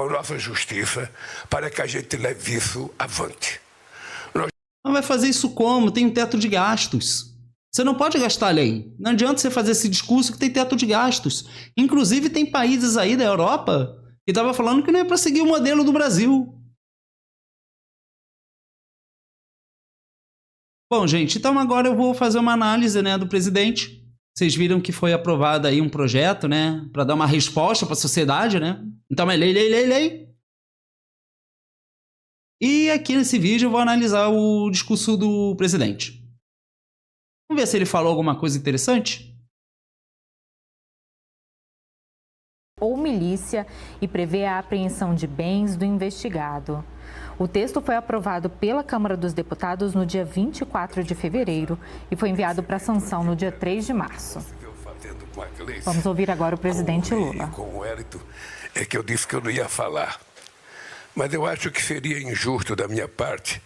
com a nossa justiça para que a gente leve isso avante. Mas vai fazer isso como? Tem um teto de gastos. Você não pode gastar além. Não adianta você fazer esse discurso que tem teto de gastos. Inclusive, tem países aí da Europa que estavam falando que não é para seguir o modelo do Brasil. Bom, gente, então agora eu vou fazer uma análise, né, do presidente. Vocês viram que foi aprovado aí um projeto, né, para dar uma resposta para a sociedade, né? Então é lei. E aqui nesse vídeo eu vou analisar o discurso do presidente. Vamos ver se ele falou alguma coisa interessante? Ou milícia e prevê a apreensão de bens do investigado. O texto foi aprovado pela Câmara dos Deputados no dia 24 de fevereiro e foi enviado para sanção no dia 3 de março. Vamos ouvir agora o presidente Lula. Com o Hélito, é que eu disse que eu não ia falar. Mas eu acho que seria injusto da minha parte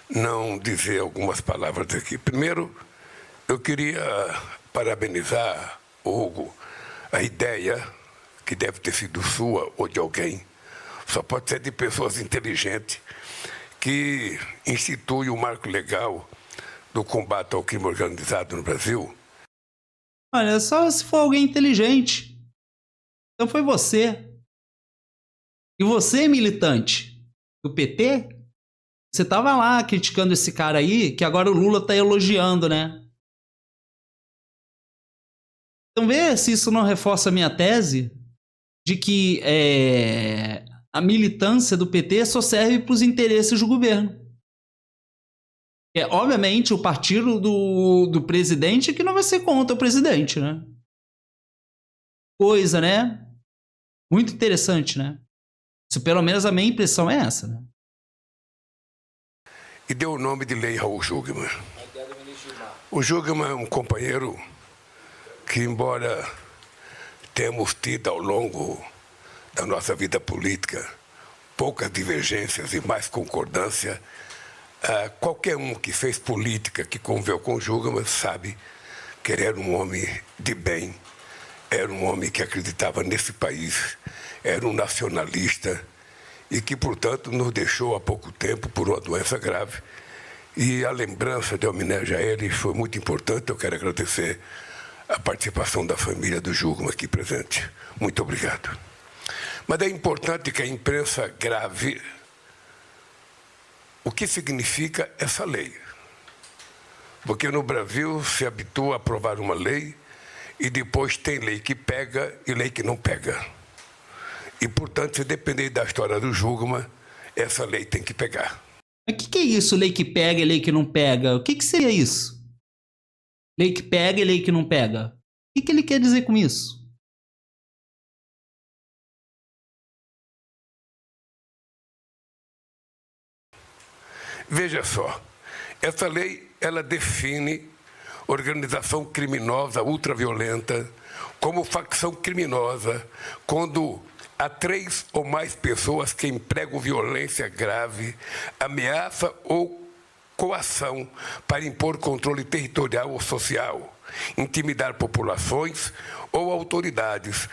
não dizer algumas palavras aqui. Primeiro, eu queria parabenizar, Hugo, a ideia, que deve ter sido sua ou de alguém, só pode ser de pessoas inteligentes, que institui o marco legal do combate ao crime organizado no Brasil. Olha, só se for alguém inteligente. Então foi você. E você, militante do PT, você tava lá criticando esse cara aí, que agora o Lula tá elogiando, né? Então vê se isso não reforça a minha tese de que a militância do PT só serve para os interesses do governo. Obviamente, o partido do presidente que não vai ser contra o presidente, né? Coisa, né? Muito interessante, né? Isso, pelo menos a minha impressão é essa, né? E deu o nome de Lei Raul Jungmann. O Jungmann é um companheiro que, embora temos tido ao longo da nossa vida política poucas divergências e mais concordância, qualquer um que fez política, que conviveu com o Jungmann, sabe que ele era um homem de bem, era um homem que acreditava nesse país, era um nacionalista e que, portanto, nos deixou há pouco tempo por uma doença grave. E a lembrança de homenagem a ele foi muito importante. Eu quero agradecer a participação da família do Jungmann aqui presente. Muito obrigado. Mas é importante que a imprensa grave o que significa essa lei. Porque no Brasil se habitua a aprovar uma lei e depois tem lei que pega e lei que não pega. E, portanto, se depender da história do Jungmann, essa lei tem que pegar. Mas o que é isso, lei que pega e lei que não pega? O que seria isso? Lei que pega e lei que não pega? O que ele quer dizer com isso? Veja só, essa lei, ela define organização criminosa ultraviolenta como facção criminosa quando há 3 ou mais pessoas que empregam violência grave, ameaça ou coação para impor controle territorial ou social, intimidar populações ou autoridades.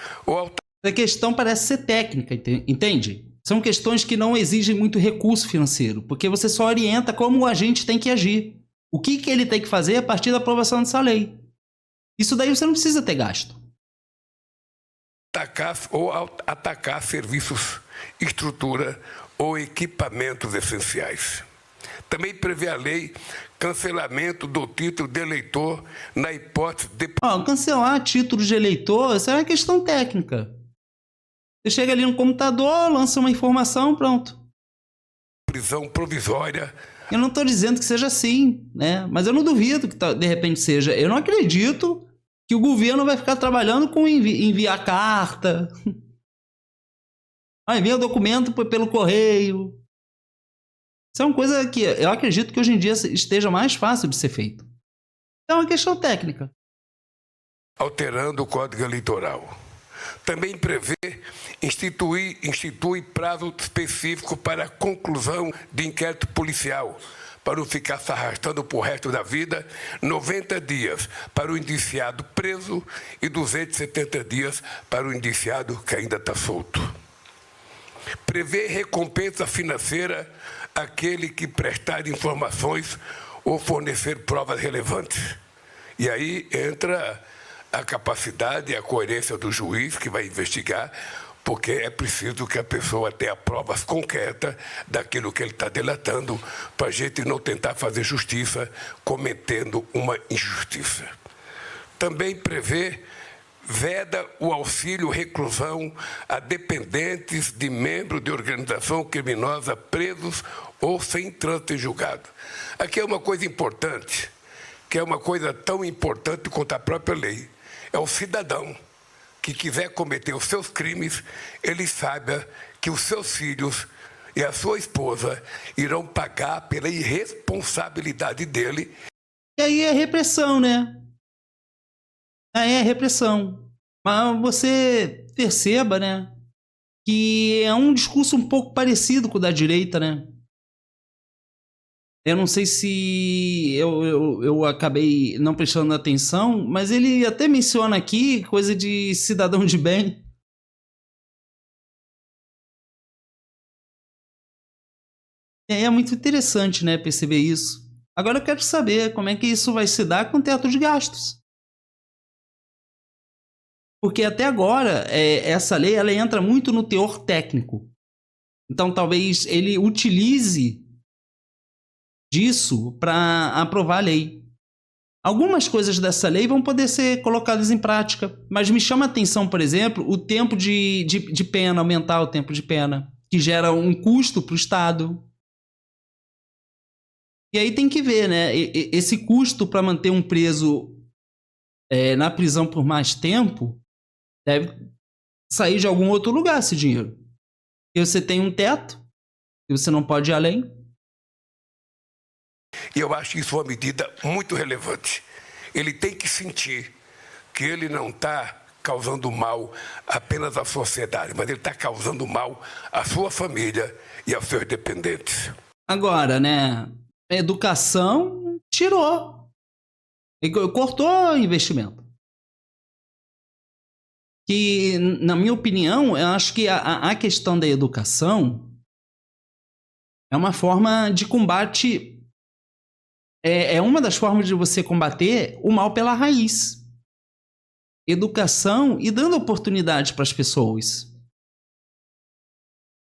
A questão parece ser técnica, entende? São questões que não exigem muito recurso financeiro, porque você só orienta como o agente tem que agir. O que ele tem que fazer a partir da aprovação dessa lei. Isso daí você não precisa ter gasto. Atacar serviços, estrutura ou equipamentos essenciais. Também prevê a lei cancelamento do título de eleitor na hipótese de... Cancelar título de eleitor, isso é uma questão técnica. Você chega ali no computador, lança uma informação, pronto. Prisão provisória. Eu não estou dizendo que seja assim, né? Mas eu não duvido que de repente seja. Eu não acredito que o governo vai ficar trabalhando com enviar carta. Envia o documento pelo correio. Isso é uma coisa que eu acredito que hoje em dia esteja mais fácil de ser feito. É uma questão técnica. Alterando o Código Eleitoral. Também prevê institui prazo específico para a conclusão de inquérito policial, para não ficar se arrastando para o resto da vida, 90 dias para o indiciado preso e 270 dias para o indiciado que ainda está solto. prevê recompensa financeira àquele que prestar informações ou fornecer provas relevantes. E aí entra a capacidade e a coerência do juiz que vai investigar, porque é preciso que a pessoa tenha provas concretas daquilo que ele está delatando, para a gente não tentar fazer justiça cometendo uma injustiça. Também veda o auxílio reclusão a dependentes de membros de organização criminosa presos ou sem trânsito em julgado. Aqui é uma coisa importante, que é uma coisa tão importante quanto a própria lei. É o cidadão que quiser cometer os seus crimes, ele saiba que os seus filhos e a sua esposa irão pagar pela irresponsabilidade dele. E aí é repressão, né? Aí é repressão. Mas você perceba, né? Que é um discurso um pouco parecido com o da direita, né? Eu não sei se eu acabei não prestando atenção, mas ele até menciona aqui coisa de cidadão de bem. É muito interessante, né, perceber isso. Agora eu quero saber como é que isso vai se dar com o teto de gastos. Porque até agora, essa lei ela entra muito no teor técnico. Então talvez ele utilize disso para aprovar a lei. Algumas coisas dessa lei vão poder ser colocadas em prática, mas me chama a atenção, por exemplo, o tempo de pena, aumentar o tempo de pena, que gera um custo para o Estado. E aí tem que ver, né? Esse custo para manter um preso na prisão por mais tempo deve sair de algum outro lugar, esse dinheiro. E você tem um teto, e você não pode ir além. E eu acho isso uma medida muito relevante. Ele tem que sentir que ele não está causando mal apenas à sociedade, mas ele está causando mal à sua família e aos seus dependentes. Agora, né? A educação tirou. Cortou investimento. Que, na minha opinião, eu acho que a questão da educação é uma forma de combate. É uma das formas de você combater o mal pela raiz. Educação e dando oportunidade para as pessoas.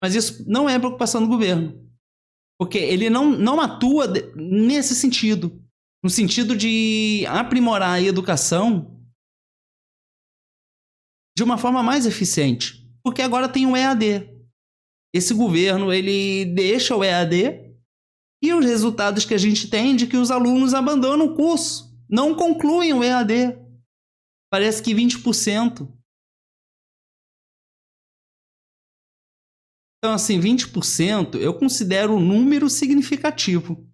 Mas isso não é preocupação do governo. Porque ele não atua nesse sentido. No sentido de aprimorar a educação de uma forma mais eficiente. Porque agora tem o EAD. Esse governo, ele deixa o EAD e os resultados que a gente tem de que os alunos abandonam o curso. Não concluem o EAD. Parece que 20%. Então, assim, 20% eu considero um número significativo.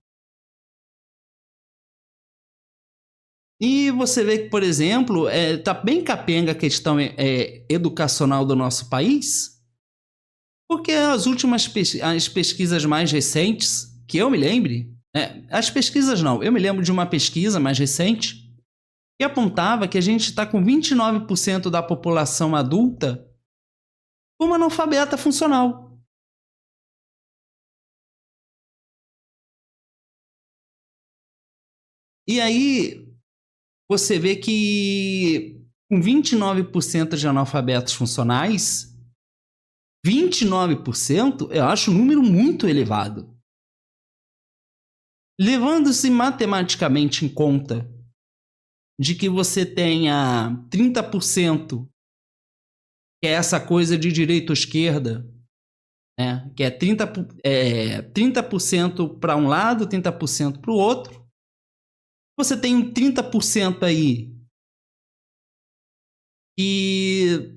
E você vê que, por exemplo, está bem capenga a questão educacional do nosso país, porque as últimas as pesquisas mais recentes, que eu me lembre, as pesquisas não, eu me lembro de uma pesquisa mais recente que apontava que a gente está com 29% da população adulta como analfabeta funcional. E aí você vê que com 29% de analfabetos funcionais, 29% eu acho um número muito elevado. Levando-se matematicamente em conta de que você tenha 30%, que é essa coisa de direita ou esquerda, né? Que é 30% para um lado, 30% para o outro. Você tem um 30% aí que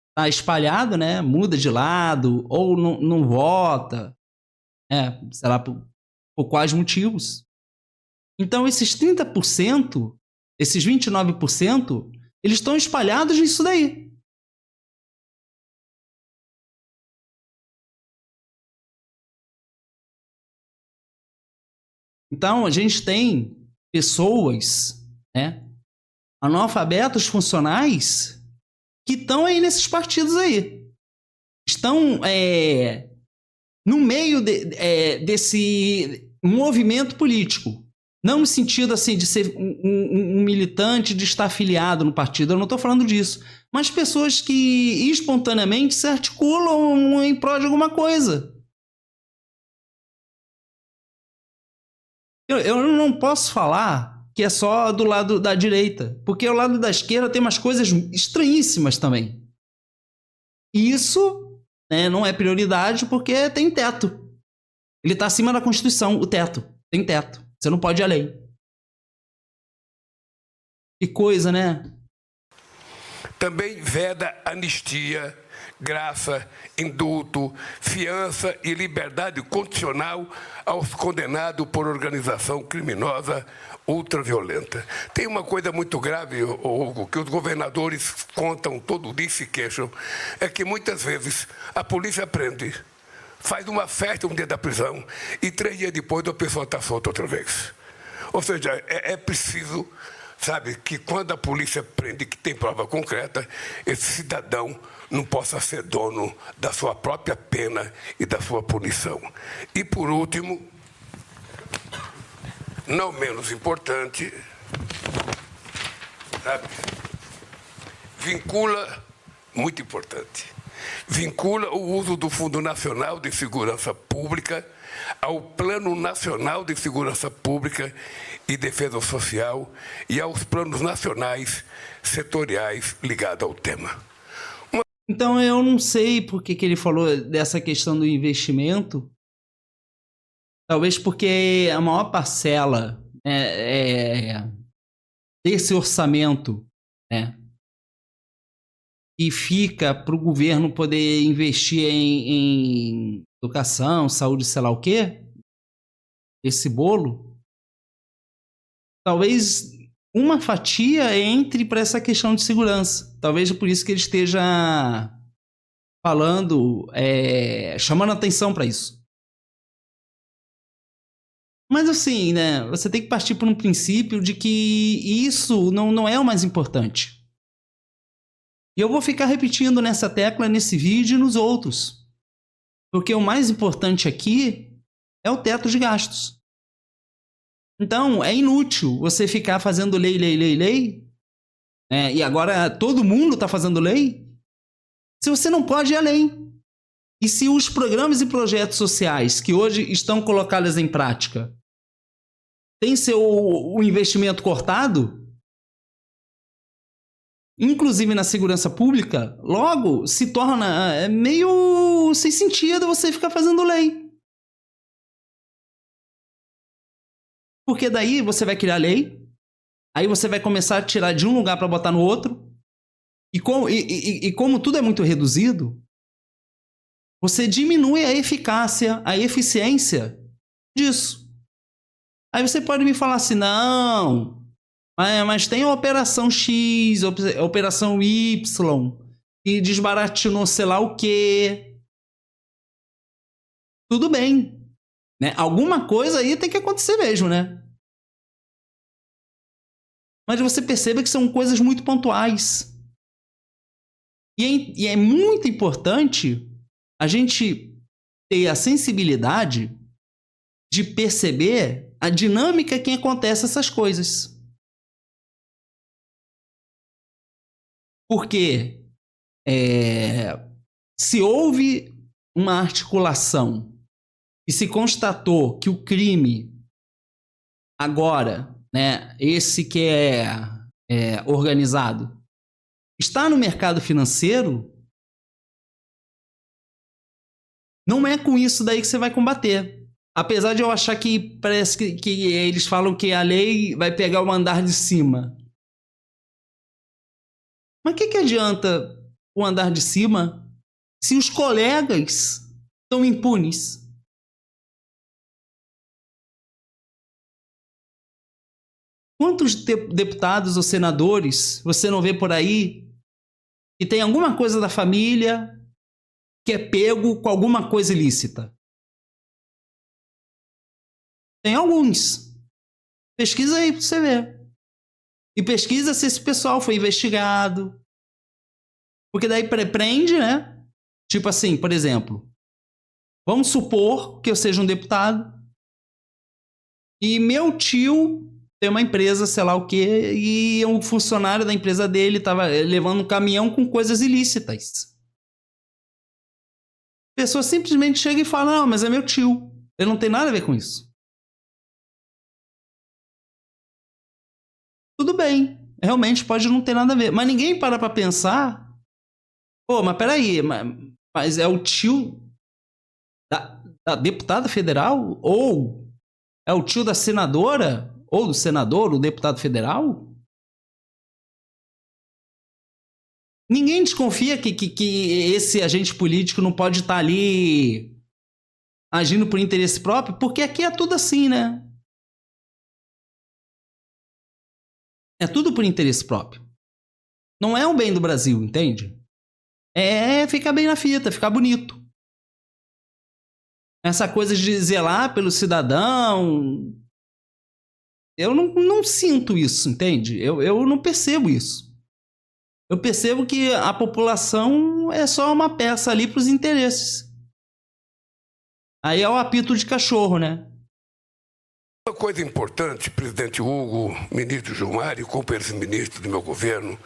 está espalhado, né? Muda de lado ou não vota, sei lá, por quais motivos. Então, esses 30%, esses 29%, eles estão espalhados nisso daí. Então, a gente tem pessoas, analfabetos funcionais, que estão aí nesses partidos aí. estão no meio desse movimento político. Não no sentido assim de ser um militante, de estar afiliado no partido, eu não estou falando disso. Mas pessoas que espontaneamente se articulam em prol de alguma coisa. Eu não posso falar que é só do lado da direita, porque o lado da esquerda tem umas coisas estranhíssimas também. E isso, né, não é prioridade porque tem teto. Ele está acima da Constituição, o teto. Tem teto. Você não pode ir além. Que coisa, né? Também veda anistia, graça, indulto, fiança e liberdade condicional aos condenados por organização criminosa ultraviolenta. Tem uma coisa muito grave, Hugo, que os governadores contam todo dia e se queixam, é que muitas vezes a polícia prende, faz uma festa um dia da prisão e 3 dias depois a pessoa está solta outra vez. Ou seja, é preciso, sabe, que quando a polícia prende, que tem prova concreta, esse cidadão não possa ser dono da sua própria pena e da sua punição. E por último, não menos importante, sabe, muito importante, vincula o uso do Fundo Nacional de Segurança Pública ao Plano Nacional de Segurança Pública e Defesa Social e aos planos nacionais setoriais ligados ao tema. Então eu não sei por que ele falou dessa questão do investimento. Talvez porque a maior parcela desse orçamento, né, e fica para o governo poder investir em educação, saúde, sei lá o quê, esse bolo, talvez uma fatia entre para essa questão de segurança. Talvez por isso que ele esteja falando, chamando atenção para isso. Mas assim, né, você tem que partir por um princípio de que isso não é o mais importante. E eu vou ficar repetindo nessa tecla, nesse vídeo e nos outros. Porque o mais importante aqui é o teto de gastos. Então, é inútil você ficar fazendo lei, e agora todo mundo está fazendo lei, se você não pode ir além. E se os programas e projetos sociais que hoje estão colocados em prática têm o investimento cortado, inclusive na segurança pública, logo se torna meio sem sentido você ficar fazendo lei. Porque daí você vai criar lei, aí você vai começar a tirar de um lugar para botar no outro, e como tudo é muito reduzido, você diminui a eficácia, a eficiência disso. Aí você pode me falar assim, não, mas tem a operação X, a operação Y, que desbaratinou sei lá o quê. Tudo bem, né? Alguma coisa aí tem que acontecer mesmo, né? Mas você perceba que são coisas muito pontuais. E é muito importante a gente ter a sensibilidade de perceber a dinâmica que acontece essas coisas. Porque se houve uma articulação e se constatou que o crime agora, né, esse que é organizado, está no mercado financeiro, não é com isso daí que você vai combater. Apesar de eu achar que parece que eles falam que a lei vai pegar o andar de cima. Mas o que adianta o andar de cima se os colegas estão impunes? Quantos deputados ou senadores você não vê por aí que tem alguma coisa da família que é pego com alguma coisa ilícita? Tem alguns. Pesquisa aí pra você ver. E pesquisa se esse pessoal foi investigado. Porque daí prende, né? Tipo assim, por exemplo, vamos supor que eu seja um deputado e meu tio tem uma empresa, sei lá o quê, e um funcionário da empresa dele estava levando um caminhão com coisas ilícitas. A pessoa simplesmente chega e fala, não, mas é meu tio. Ele não tem nada a ver com isso. Tudo bem, realmente pode não ter nada a ver. Mas ninguém para pra pensar, pô, mas peraí, mas é o tio da deputada federal? Ou é o tio da senadora? Ou do senador, o deputado federal? Ninguém desconfia que esse agente político não pode estar ali agindo por interesse próprio, porque aqui é tudo assim, né? É tudo por interesse próprio. Não é um bem do Brasil, entende? É ficar bem na fita, ficar bonito. Essa coisa de zelar pelo cidadão, eu não sinto isso, entende? Eu não percebo isso. Eu percebo que a população é só uma peça ali para os interesses. Aí é o apito de cachorro, né? Uma coisa importante, presidente Hugo, ministro Gilmar e companheiros ministros do meu governo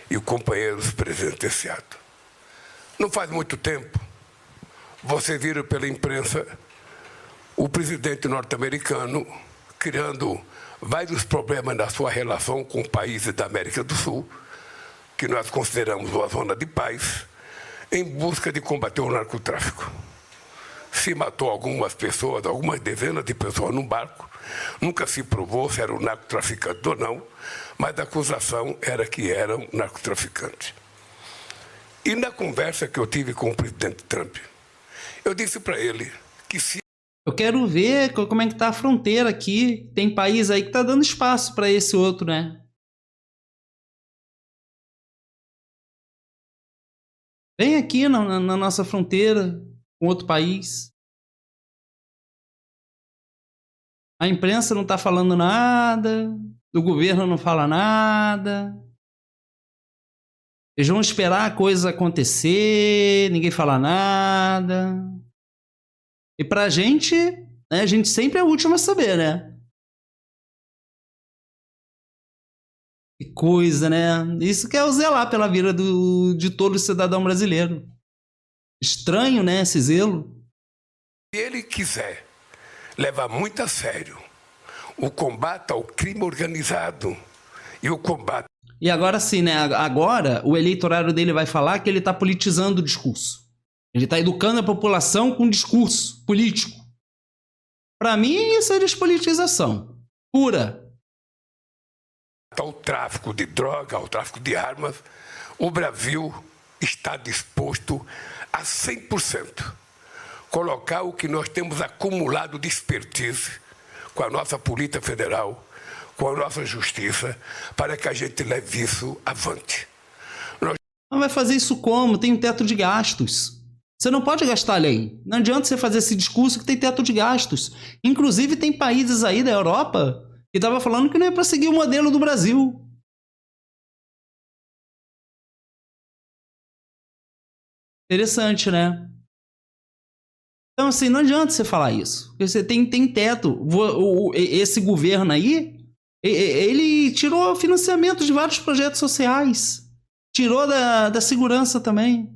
e companheiros presidentes desse ato. Não faz muito tempo, vocês viram pela imprensa o presidente norte-americano criando vários problemas na sua relação com países da América do Sul, que nós consideramos uma zona de paz, em busca de combater o narcotráfico. Se matou algumas pessoas, algumas dezenas de pessoas num barco, nunca se provou se era um narcotraficante ou não, mas a acusação era que eram narcotraficantes. E na conversa que eu tive com o presidente Trump, eu disse para ele que se... Eu quero ver como é que tá a fronteira aqui. Tem país aí que tá dando espaço para esse outro, né? Vem aqui na nossa fronteira com outro país. A imprensa não tá falando nada, o governo não fala nada. Eles vão esperar a coisa acontecer, ninguém fala nada. E pra gente, né, a gente sempre é o último a saber, né? Que coisa, né? Isso que é o zelar pela vida de todo cidadão brasileiro. Estranho, né, esse zelo. Se ele quiser levar muito a sério o combate ao crime organizado e o combate... E agora sim, né? Agora o eleitorado dele vai falar que ele está politizando o discurso. Ele está educando a população com discurso político. Para mim, isso é despolitização pura. Ao tráfico de droga, ao tráfico de armas, o Brasil está disposto a 100% colocar o que nós temos acumulado de expertise com a nossa Polícia Federal, com a nossa Justiça, para que a gente leve isso avante. Mas vai fazer isso como? Tem um teto de gastos. Você não pode gastar além. Não adianta você fazer esse discurso que tem teto de gastos. Inclusive, tem países aí da Europa que estavam falando que não é para seguir o modelo do Brasil. Interessante, né? Então, assim, não adianta você falar isso. Porque você tem teto. Esse governo aí, ele tirou financiamento de vários projetos sociais. Tirou da segurança também.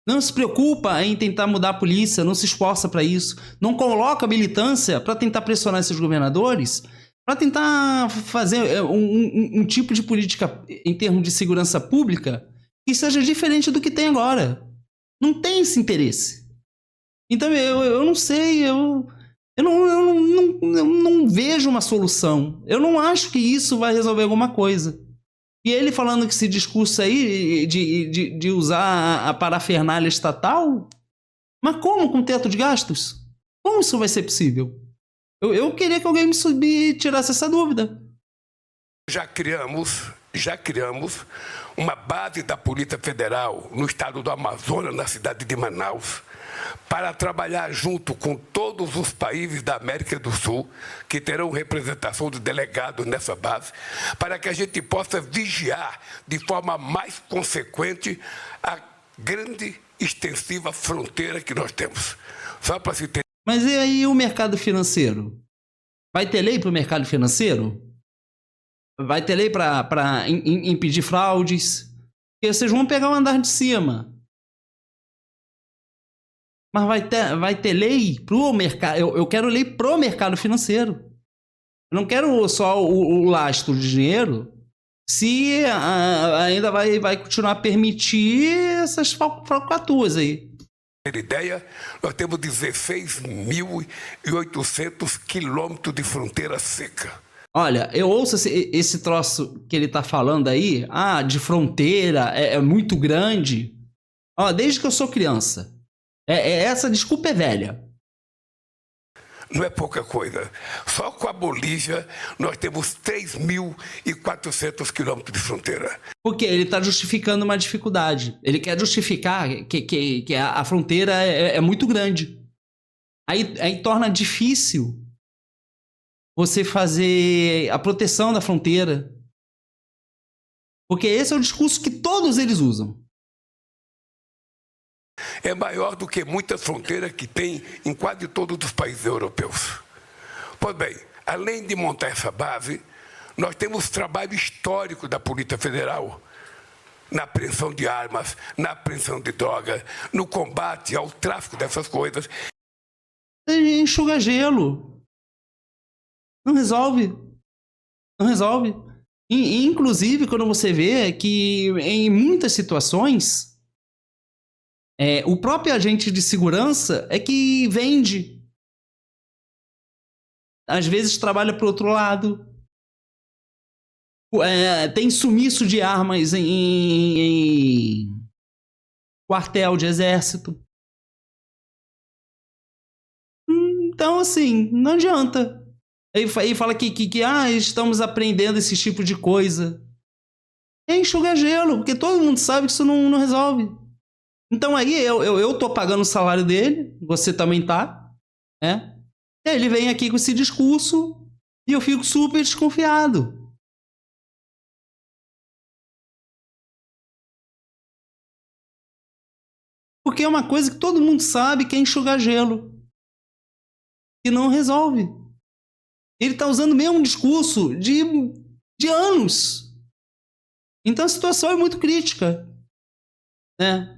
Não se preocupa em tentar mudar a polícia, não se esforça para isso. Não coloca militância para tentar pressionar esses governadores, para tentar fazer um tipo de política em termos de segurança pública que seja diferente do que tem agora. Não tem esse interesse. Então eu não sei, eu não vejo uma solução. Eu não acho que isso vai resolver alguma coisa. E ele falando que esse discurso aí de usar a parafernália estatal, mas como com teto de gastos? Como isso vai ser possível? Eu queria que alguém me tirasse essa dúvida. Já criamos uma base da Polícia Federal no estado do Amazonas, na cidade de Manaus, para trabalhar junto com todos os países da América do Sul, que terão representação de delegados nessa base, para que a gente possa vigiar de forma mais consequente a grande extensiva fronteira que nós temos. Só para se ter... Mas e aí o mercado financeiro? Vai ter lei para o mercado financeiro? Vai ter lei para impedir fraudes? Porque vocês vão pegar o andar de cima. Mas vai ter lei pro mercado. Eu quero lei pro mercado financeiro. Eu não quero só o lastro de dinheiro, se ainda vai continuar a permitir essas falcatruas aí. Ter ideia, nós temos 16.800 quilômetros de fronteira seca. Olha, eu ouço esse troço que ele tá falando aí, de fronteira, é muito grande. Ó, desde que eu sou criança. Essa desculpa é velha. Não é pouca coisa. Só com a Bolívia nós temos 3.400 quilômetros de fronteira. Porque ele está justificando uma dificuldade. Ele quer justificar que a fronteira é muito grande. Aí torna difícil você fazer a proteção da fronteira. Porque esse é o discurso que todos eles usam. É maior do que muitas fronteiras que tem em quase todos os países europeus. Pois bem, além de montar essa base, nós temos trabalho histórico da Polícia Federal na apreensão de armas, na apreensão de drogas, no combate ao tráfico dessas coisas. Enxuga gelo. Não resolve. Não resolve. Inclusive, quando você vê que em muitas situações... o próprio agente de segurança é que vende. Às vezes trabalha para o outro lado. Tem sumiço de armas em quartel de exército. Então, assim, não adianta. Aí fala que estamos aprendendo esse tipo de coisa. Enxuga gelo, porque todo mundo sabe que isso não resolve. Então aí eu tô pagando o salário dele, você também tá, né? E aí ele vem aqui com esse discurso e eu fico super desconfiado. Porque é uma coisa que todo mundo sabe que é enxugar gelo. E não resolve. Ele tá usando o mesmo discurso de anos. Então a situação é muito crítica, né?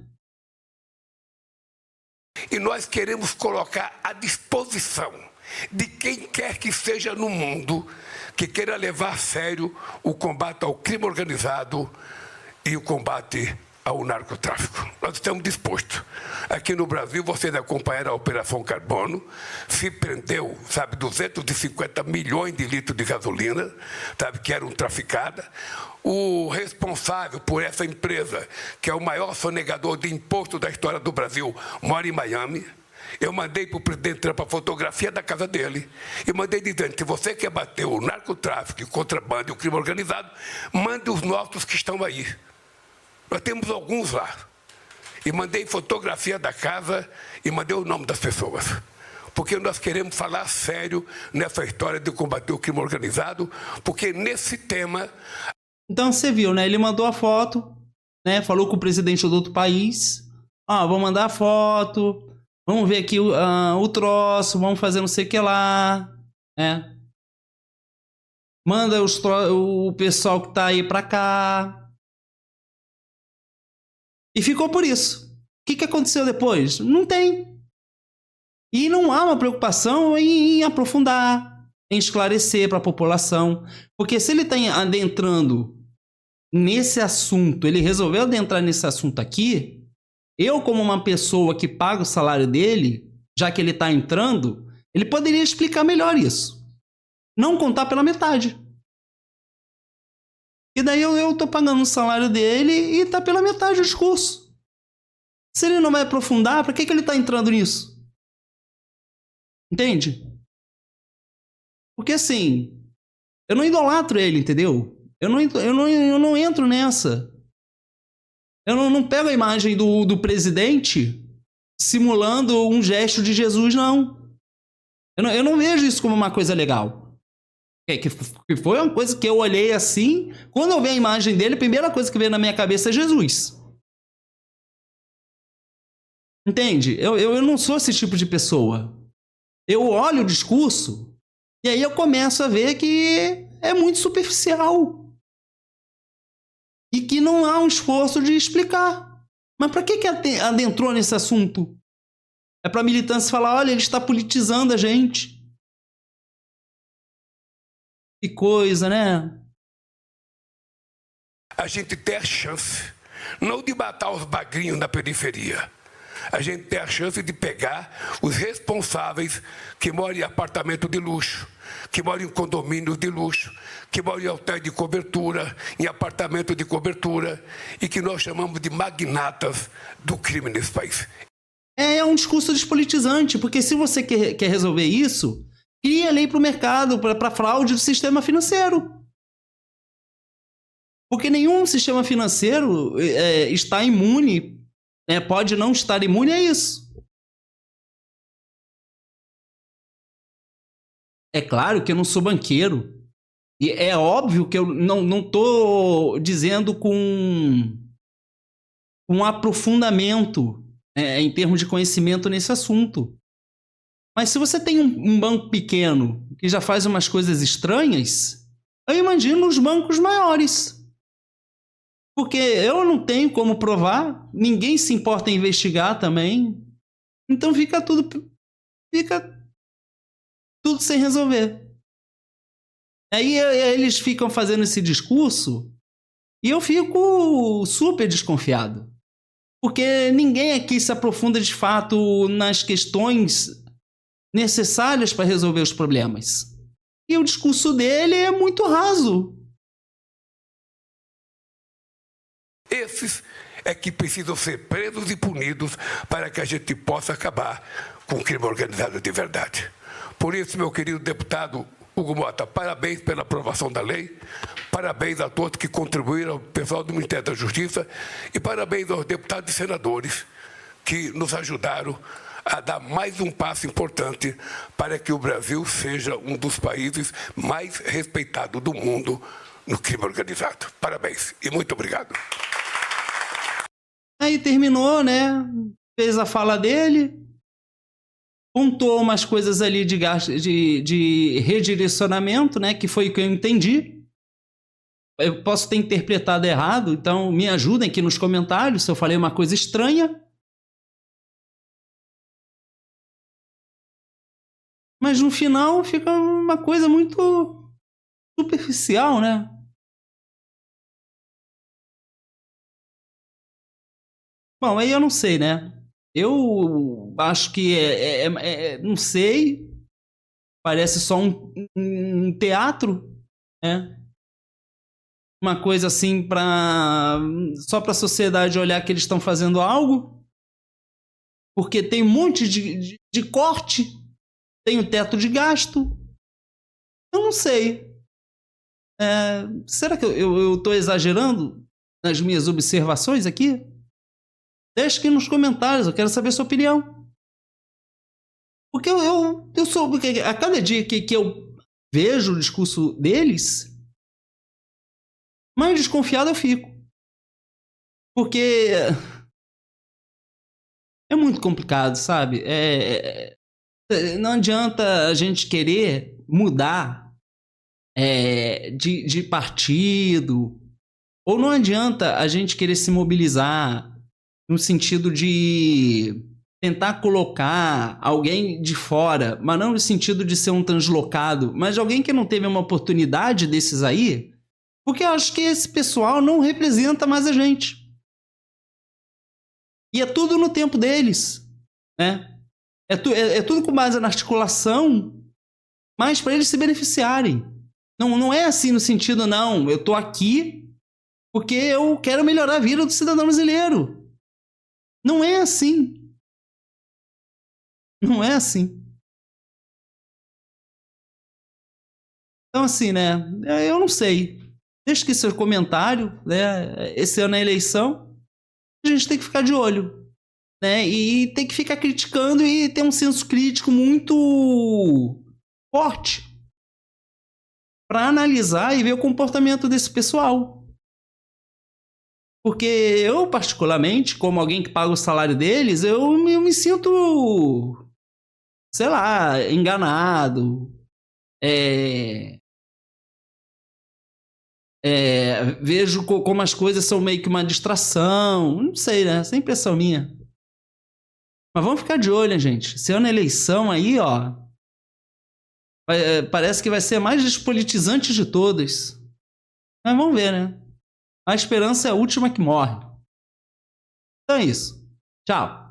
E nós queremos colocar à disposição de quem quer que seja no mundo que queira levar a sério o combate ao crime organizado e o combate ao narcotráfico. Nós estamos dispostos. Aqui no Brasil, vocês acompanharam a Operação Carbono, se prendeu, 250 milhões de litros de gasolina, que eram traficadas. O responsável por essa empresa, que é o maior sonegador de imposto da história do Brasil, mora em Miami. Eu mandei para o presidente Trump a fotografia da casa dele e mandei dizendo que você quer bater o narcotráfico, o contrabando e o crime organizado, mande os nossos que estão aí. Nós temos alguns lá. E mandei fotografia da casa e mandei o nome das pessoas. Porque nós queremos falar sério nessa história de combater o crime organizado, porque nesse tema... Então você viu, né? Ele mandou a foto, né? Falou com o presidente do outro país. Vou mandar a foto, vamos ver aqui o troço, vamos fazer não sei o que lá, né? Manda o pessoal que tá aí pra cá. E ficou por isso. O que aconteceu depois? Não tem. E não há uma preocupação em aprofundar, em esclarecer para a população. Porque se ele está adentrando nesse assunto, ele resolveu adentrar nesse assunto aqui, eu, como uma pessoa que paga o salário dele, já que ele está entrando, ele poderia explicar melhor isso. Não contar pela metade. E daí eu tô pagando o salário dele e tá pela metade o discurso. Se ele não vai aprofundar, pra que ele tá entrando nisso? Entende? Porque assim, eu não idolatro ele, entendeu? Eu não entro nessa. Eu não pego a imagem do presidente simulando um gesto de Jesus, não. Eu não vejo isso como uma coisa legal. Que foi uma coisa que eu olhei assim. Quando eu vi a imagem dele, a primeira coisa que veio na minha cabeça é Jesus. Entende? Eu não sou esse tipo de pessoa. Eu olho o discurso e aí eu começo a ver que é muito superficial. E que não há um esforço de explicar. Mas para que adentrou nesse assunto? É para a militância falar, olha, ele está politizando a gente. Que coisa, né? A gente tem a chance, não de matar os bagrinhos da periferia. A gente tem a chance de pegar os responsáveis que moram em apartamento de luxo, que moram em condomínios de luxo, que moram em hotel de cobertura, em apartamento de cobertura, e que nós chamamos de magnatas do crime nesse país. É um discurso despolitizante, porque se você quer resolver isso, cria lei para o mercado, para fraude do sistema financeiro. Porque nenhum sistema financeiro está imune, pode não estar imune a isso. É claro que eu não sou banqueiro. E é óbvio que eu não estou dizendo com um aprofundamento em termos de conhecimento nesse assunto. Mas se você tem um banco pequeno que já faz umas coisas estranhas, eu imagino os bancos maiores. Porque eu não tenho como provar, ninguém se importa em investigar também. Então fica tudo sem resolver. Aí eles ficam fazendo esse discurso e eu fico super desconfiado. Porque ninguém aqui se aprofunda de fato nas questões necessárias para resolver os problemas. E o discurso dele é muito raso. Esses é que precisam ser presos e punidos para que a gente possa acabar com o crime organizado de verdade. Por isso, meu querido deputado Hugo Mota, parabéns pela aprovação da lei, parabéns a todos que contribuíram, ao pessoal do Ministério da Justiça, e parabéns aos deputados e senadores que nos ajudaram a dar mais um passo importante para que o Brasil seja um dos países mais respeitados do mundo no crime organizado. Parabéns e muito obrigado. Aí terminou, né? Fez a fala dele, pontuou umas coisas ali de redirecionamento, né? Que foi o que eu entendi. Eu posso ter interpretado errado, então me ajudem aqui nos comentários se eu falei uma coisa estranha. Mas no final fica uma coisa muito superficial, né? Bom, aí eu não sei, né? Eu acho que não sei, parece só um teatro, né? Uma coisa assim só para a sociedade olhar que eles estão fazendo algo, porque tem um monte de corte, tem o teto de gasto. Eu não sei. Será que eu estou exagerando nas minhas observações aqui? Deixe aqui nos comentários, eu quero saber a sua opinião. Porque eu sou... Porque a cada dia que eu vejo o discurso deles, mais desconfiado eu fico. Porque é muito complicado, sabe? Não adianta a gente querer mudar de partido, ou não adianta a gente querer se mobilizar no sentido de tentar colocar alguém de fora, mas não no sentido de ser um translocado, mas de alguém que não teve uma oportunidade desses aí, porque eu acho que esse pessoal não representa mais a gente. E é tudo no tempo deles, né? É tudo com base na articulação, mas para eles se beneficiarem. Não é assim no sentido, não, eu tô aqui porque eu quero melhorar a vida do cidadão brasileiro. Não é assim. Não é assim. Então, assim, né? Eu não sei. Deixa aqui seu comentário, né? Esse ano é eleição. A gente tem que ficar de olho, né? E tem que ficar criticando e ter um senso crítico muito forte para analisar e ver o comportamento desse pessoal. Porque eu, particularmente, como alguém que paga o salário deles, eu me sinto, sei lá, enganado. Vejo como as coisas são meio que uma distração. Não sei, né? Essa é a impressão minha. Mas vamos ficar de olho, hein, gente. Esse ano a eleição aí, ó. Parece que vai ser a mais despolitizante de todas. Mas vamos ver, né? A esperança é a última que morre. Então é isso. Tchau.